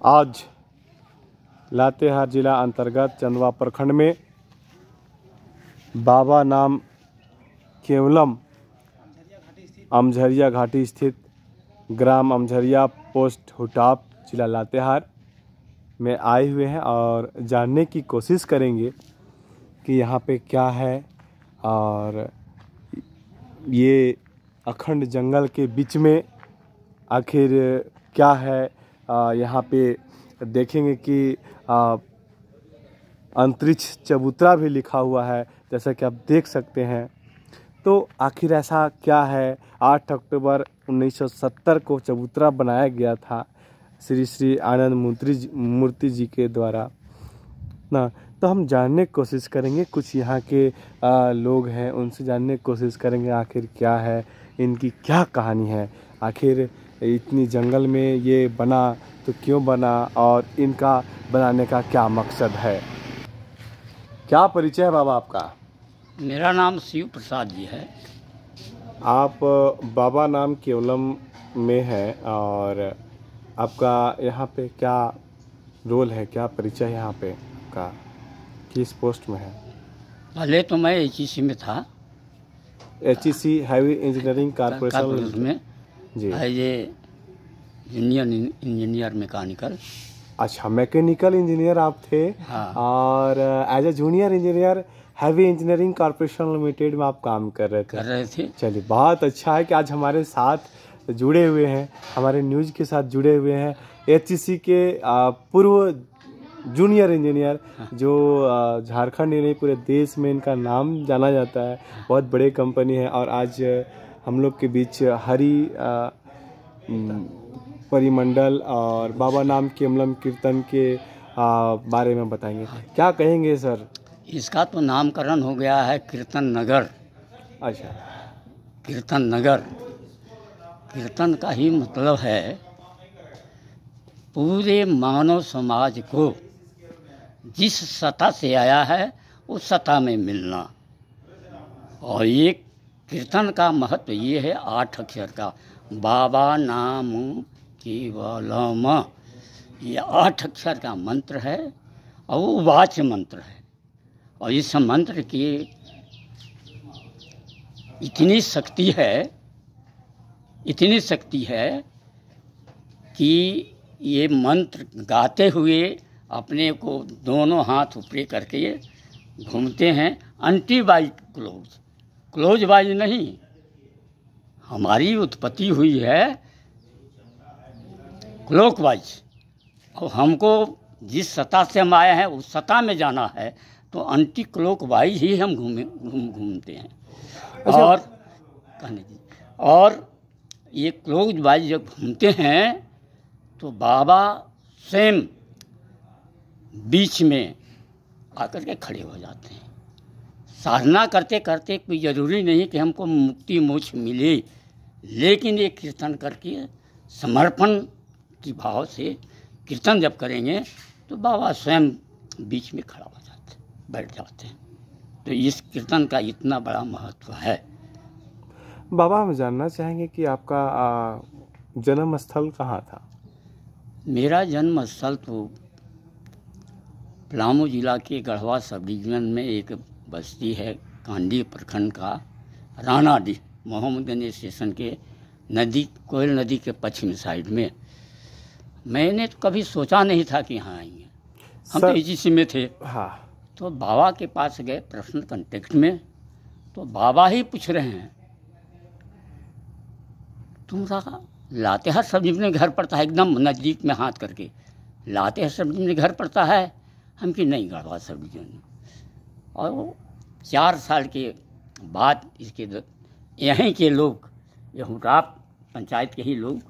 आज लातेहार जिला अंतर्गत चंदवा प्रखंड में बाबा नाम केवलम अमझरिया घाटी स्थित ग्राम अमझरिया पोस्ट हुटाप जिला लातेहार में आए हुए हैं और जानने की कोशिश करेंगे कि यहाँ पे क्या है और ये अखंड जंगल के बीच में आखिर क्या है। यहाँ पे देखेंगे कि अंतरिक्ष चबूतरा भी लिखा हुआ है, जैसा कि आप देख सकते हैं। तो आखिर ऐसा क्या है। 8 अक्टूबर 1970 को चबूतरा बनाया गया था श्री श्री आनंद मूर्ति जी के द्वारा ना। तो हम जानने की कोशिश करेंगे, कुछ यहाँ के लोग हैं उनसे जानने की कोशिश करेंगे आखिर क्या है, इनकी क्या कहानी है, आखिर इतनी जंगल में ये बना तो क्यों बना और इनका बनाने का क्या मकसद है। क्या परिचय है बाबा आपका? मेरा नाम शिव प्रसाद जी है। आप बाबा नाम केवलम में हैं और आपका यहाँ पे क्या रोल है, क्या परिचय है यहाँ पे आपका, किस पोस्ट में है? पहले तो मैं HEC में था, HEC हैवी इंजीनियरिंग कारपोरेशन में जी, ये जूनियर इंजीनियर मैकेनिकल। अच्छा, मैकेनिकल इंजीनियर आप थे। हाँ। और as a junior engineer heavy engineering corporation limited में आप काम कर रहे थे। चलिए, बहुत अच्छा है कि आज हमारे साथ जुड़े हुए हैं, हमारे न्यूज़ के साथ जुड़े हुए हैं। HEC के पूर्व जूनियर इंजीनियर जो झारखंड ही नहीं पूरे देश में इनका नाम जाना जाता है, बहुत बड़े कंपनी है। और आज हम लोग के बीच हरि परिमंडल और बाबा नाम केवलम कीर्तन के बारे में बताएंगे। क्या कहेंगे सर? इसका तो नामकरण हो गया है कीर्तन नगर। अच्छा, कीर्तन नगर, कीर्तन का ही मतलब है पूरे मानव समाज को जिस सतह से आया है उस सतह में मिलना। और ये कीर्तन का महत्व ये है 8 अक्षर का, बाबा नाम केवलम, ये 8 अक्षर का मंत्र है और वो वाच्य मंत्र है। और इस मंत्र की इतनी शक्ति है कि ये मंत्र गाते हुए अपने को दोनों हाथ ऊपर करके घूमते हैं। एंटी वाइज क्लोज वाइज नहीं, हमारी उत्पत्ति हुई है क्लॉकवाइज और हमको जिस सतह से हम आए हैं उस सतह में जाना है, तो एंटी क्लॉकवाइज ही हम घूमते हैं। अच्छा। और ये क्लॉकवाइज जब घूमते हैं तो बाबा स्वयं बीच में आकर के खड़े हो जाते हैं। साधना करते करते कोई ज़रूरी नहीं कि हमको मुक्ति मोक्ष मिले, लेकिन ये कीर्तन करके समर्पण की भाव से कीर्तन जब करेंगे तो बाबा स्वयं बीच में खड़ा हो जाते हैं, बैठ जाते हैं। तो इस कीर्तन का इतना बड़ा महत्व है। बाबा, हम जानना चाहेंगे कि आपका जन्म स्थल कहाँ था? मेरा जन्म स्थल तो पलामू जिला के गढ़वा सब डिवीजन में एक बस्ती है, कांडी प्रखंड का रानाडीह, मोहम्मदगंज स्टेशन के नदी, कोयल नदी के पश्चिम साइड में। मैंने तो कभी सोचा नहीं था कि यहाँ आएंगे, हम तो HEC में थे। हाँ। तो बाबा के पास गए पर्सनल कांटेक्ट में, तो बाबा ही पूछ रहे हैं तुम्हारा लातेहार सब डिवीजन घर पड़ता है? एकदम नज़दीक में हाथ करके, लातेहार सब डिवीजन घर पड़ता है? हम कि नहीं, गढ़वा सब डिवीजन। और वो 4 साल के बाद इसके यहीं के लोग, ये हुटाप पंचायत के ही लोग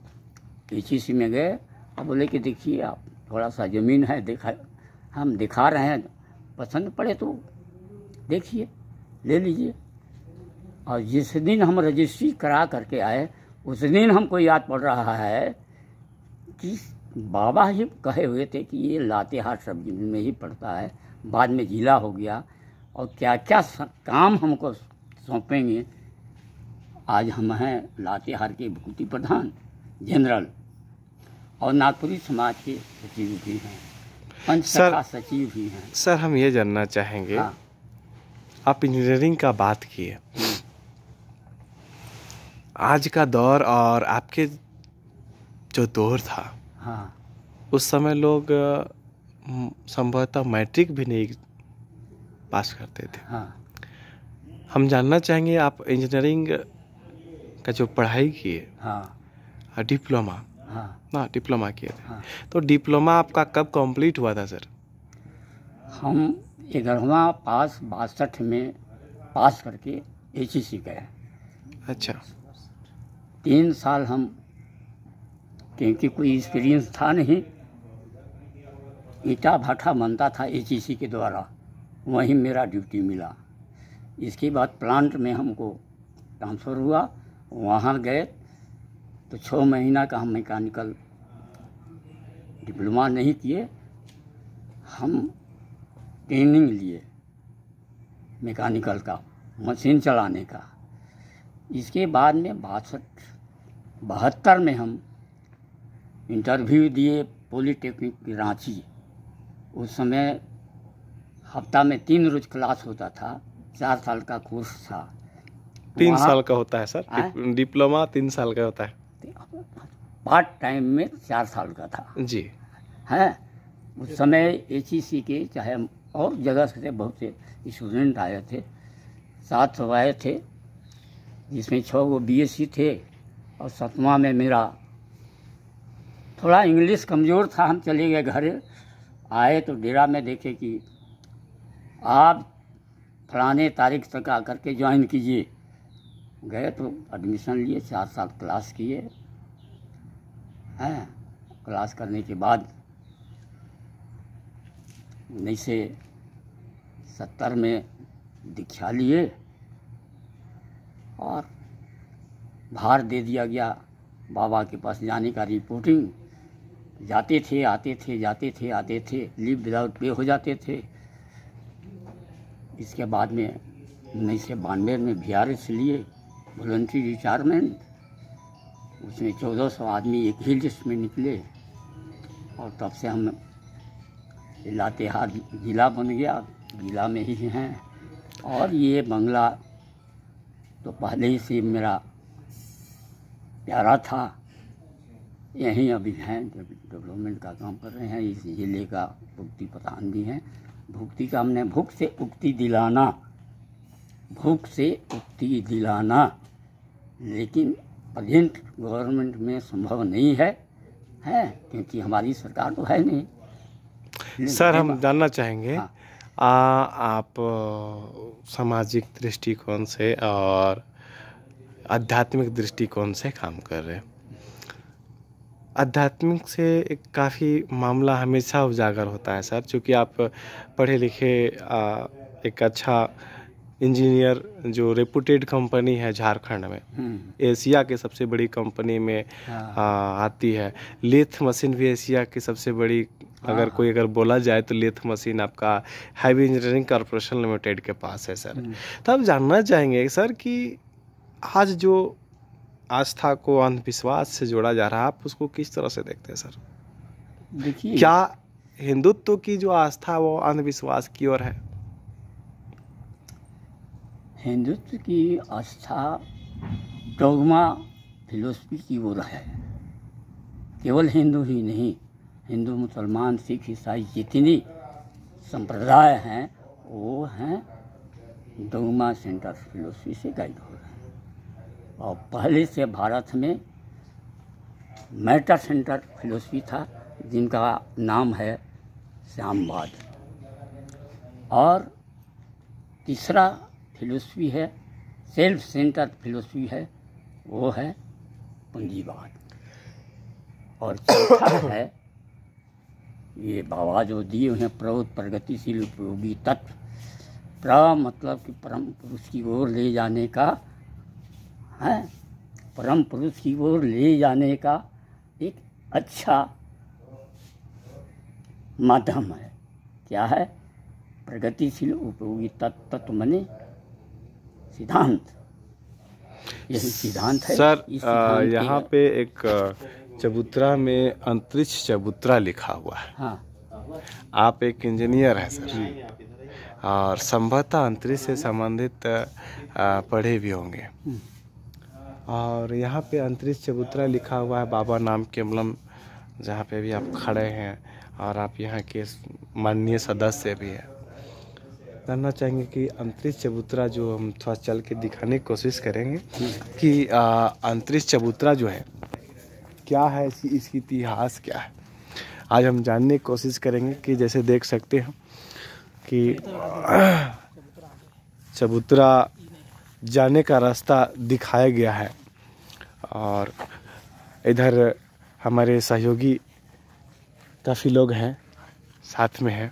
HEC में गए और बोले कि देखिए आप, थोड़ा सा ज़मीन है, हम दिखा रहे हैं, पसंद पड़े तो देखिए, ले लीजिए। और जिस दिन हम रजिस्ट्री करा करके आए उस दिन हमको याद पड़ रहा है कि बाबा ही कहे हुए थे कि ये लातेहार सब डिवीजन में ही पड़ता है, बाद में जिला हो गया और क्या क्या काम हमको सौंपेंगे। आज हम हैं लातेहार के भूति प्रधान जनरल, और नागपुरी समाज के सचिव भी हैं, पंचसखा सचिव भी हैं। सर हम ये जानना चाहेंगे, हाँ। आप इंजीनियरिंग का बात किए, आज का दौर और आपके जो दौर था, हाँ, उस समय लोग संभवतः मैट्रिक भी नहीं पास करते थे। हाँ, हम जानना चाहेंगे आप इंजीनियरिंग का जो पढ़ाई किए, हाँ, डिप्लोमा, हाँ, डिप्लोमा किए थे, हाँ। तो डिप्लोमा आपका कब कंप्लीट हुआ था सर? हम 11वां पास 62 में पास करके HEC गए। अच्छा। 3 साल हम, क्योंकि कोई एक्सपीरियंस था नहीं, ईटा भाटा बनता था HEC के द्वारा, वहीं मेरा ड्यूटी मिला। इसके बाद प्लांट में हमको ट्रांसफ़र हुआ, वहाँ गए तो 6 महीना का हम मैकेनिकल डिप्लोमा नहीं किए, हम ट्रेनिंग लिए मैकेनिकल का, मशीन चलाने का। इसके बाद में 72 में हम इंटरव्यू दिए पॉलीटेक्निक की रांची। उस समय हफ्ता में 3 रोज क्लास होता था, 4 साल का कोर्स था। 3 साल का होता है सर? डिप्लोमा 3 साल का होता है। पार्ट टाइम में 4 साल का था जी। हैं। उस समय HEC के चाहे और जगह से बहुत से स्टूडेंट आए थे, 700 आए थे, जिसमें 6 वो BSc थे और 7वां में मेरा थोड़ा इंग्लिश कमज़ोर था। हम चले गए घर, आए तो डेरा में देखे कि आप फलाने तारीख तक आकर के ज्वाइन कीजिए। गए तो एडमिशन लिए, 4 साल क्लास किए हैं। क्लास करने के बाद 1970 में दीक्षा लिए और भार दे दिया गया बाबा के पास जाने का। रिपोर्टिंग जाते थे, आते थे, जाते थे, आते थे, लीव विदाउट पे हो जाते थे। इसके बाद में 1992 में VRS लिए, वॉलंटरी रिटायरमेंट। उसमें 1400 आदमी एक ही लिस्ट में निकले और तब से हम लातेहार जिला बन गया, जिला में ही हैं। और ये बंगला तो पहले ही से मेरा प्यारा था, यहीं अभी हैं, डेवलपमेंट का काम कर रहे हैं। इस जिले का भुक्ति प्रधान भी हैं। भुक्ति का हमने भूख से उक्ति दिलाना, भूख से उक्ति दिलाना, लेकिन प्रेजेंट गवर्नमेंट में संभव नहीं है, क्योंकि हमारी सरकार तो है नहीं। सर हम जानना चाहेंगे, हाँ। आप सामाजिक दृष्टिकोण से और आध्यात्मिक दृष्टिकोण से काम कर रहे हैं। आध्यात्मिक से एक काफ़ी मामला हमेशा उजागर होता है सर, चूँकि आप पढ़े लिखे एक अच्छा इंजीनियर, जो रेपुटेड कंपनी है झारखंड में, एशिया के सबसे बड़ी कंपनी में आती है। लेथ मशीन भी एशिया की सबसे बड़ी, अगर कोई अगर बोला जाए तो लेथ मशीन आपका हैवी इंजीनियरिंग कॉर्पोरेशन लिमिटेड के पास है सर। तो आप जानना चाहेंगे सर कि आज जो आस्था को अंधविश्वास से जोड़ा जा रहा है, आप उसको किस तरह से देखते हैं सर? देखिए, क्या हिंदुत्व की जो आस्था वो अंधविश्वास की ओर है? हिंदुत्व की आस्था डोगमा फिलोसफी की ओर है। केवल हिंदू ही नहीं, हिंदू, मुसलमान, सिख, ईसाई जितनी संप्रदाय हैं वो हैं डोगमा सेंटर फिलोसफी से गाइड हो रहे हैं। और पहले से भारत में मैटर सेंटर फिलोसफी था, जिनका नाम है श्यामवाद। और तीसरा फिलोसफी है, सेल्फ सेंटर फिलोसफी है, वो है पूंजीवाद। और चौथा है ये बाबा जो दिए हुए हैं, प्रगतिशील उपयोगी तत्व। मतलब कि परम पुरुष की ओर ले जाने का है, परम पुरुष की ओर ले जाने का एक अच्छा माध्यम है। क्या है? प्रगतिशील उपयोगी तत्व मने सिद्धांत। यही सिद्धांत है सर। यहाँ पे एक चबूतरा में अंतरिक्ष चबूतरा लिखा हुआ है। हाँ। आप एक इंजीनियर हैं सर, और संभवतः अंतरिक्ष से संबंधित पढ़े भी होंगे। और यहाँ पे अंतरिक्ष चबूतरा लिखा हुआ है, बाबा नाम केवलम, जहाँ पे भी आप खड़े हैं, और आप यहाँ के माननीय सदस्य भी हैं। जानना चाहेंगे कि अंतरिक्ष चबूतरा जो हम थोड़ा चल के दिखाने की कोशिश करेंगे कि अंतरिक्ष चबूतरा जो है क्या है, इसकी इतिहास क्या है। आज हम जानने की कोशिश करेंगे कि जैसे देख सकते हैं कि चबूतरा जाने का रास्ता दिखाया गया है, और इधर हमारे सहयोगी काफ़ी लोग हैं, साथ में हैं,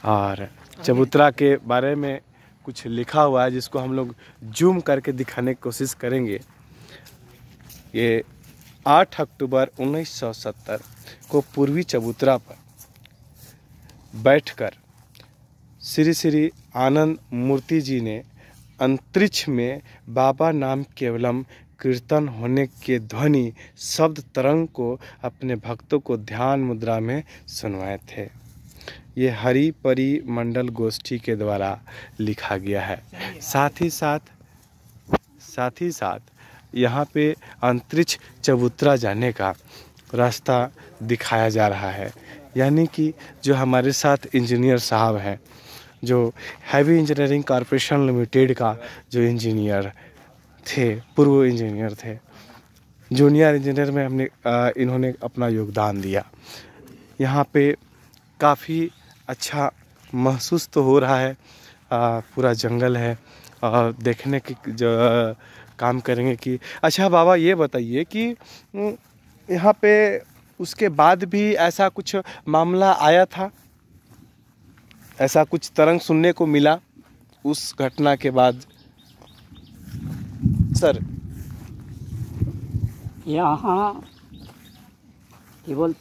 और चबूतरा के बारे में कुछ लिखा हुआ है जिसको हम लोग जूम करके दिखाने की कोशिश करेंगे। ये 8 अक्टूबर 1970 को पूर्वी चबूतरा पर बैठकर श्री श्री आनंद मूर्ति जी ने अंतरिक्ष में बाबा नाम केवलम कीर्तन होने के ध्वनि शब्द तरंग को अपने भक्तों को ध्यान मुद्रा में सुनवाए थे। ये हरि परि मंडल गोष्ठी के द्वारा लिखा गया है। साथ ही साथ यहाँ पे अंतरिक्ष चबूतरा जाने का रास्ता दिखाया जा रहा है। यानी कि जो हमारे साथ इंजीनियर साहब हैं, जो हैवी इंजीनियरिंग कॉरपोरेशन लिमिटेड का जो इंजीनियर थे, पूर्व इंजीनियर थे, जूनियर इंजीनियर में इन्होंने अपना योगदान दिया। यहाँ पे काफ़ी अच्छा महसूस तो हो रहा है। पूरा जंगल है, और देखने की जो काम करेंगे कि अच्छा बाबा ये बताइए कि यहाँ पे उसके बाद भी ऐसा कुछ मामला आया था, ऐसा कुछ तरंग सुनने को मिला उस घटना के बाद सर? यहाँ केवल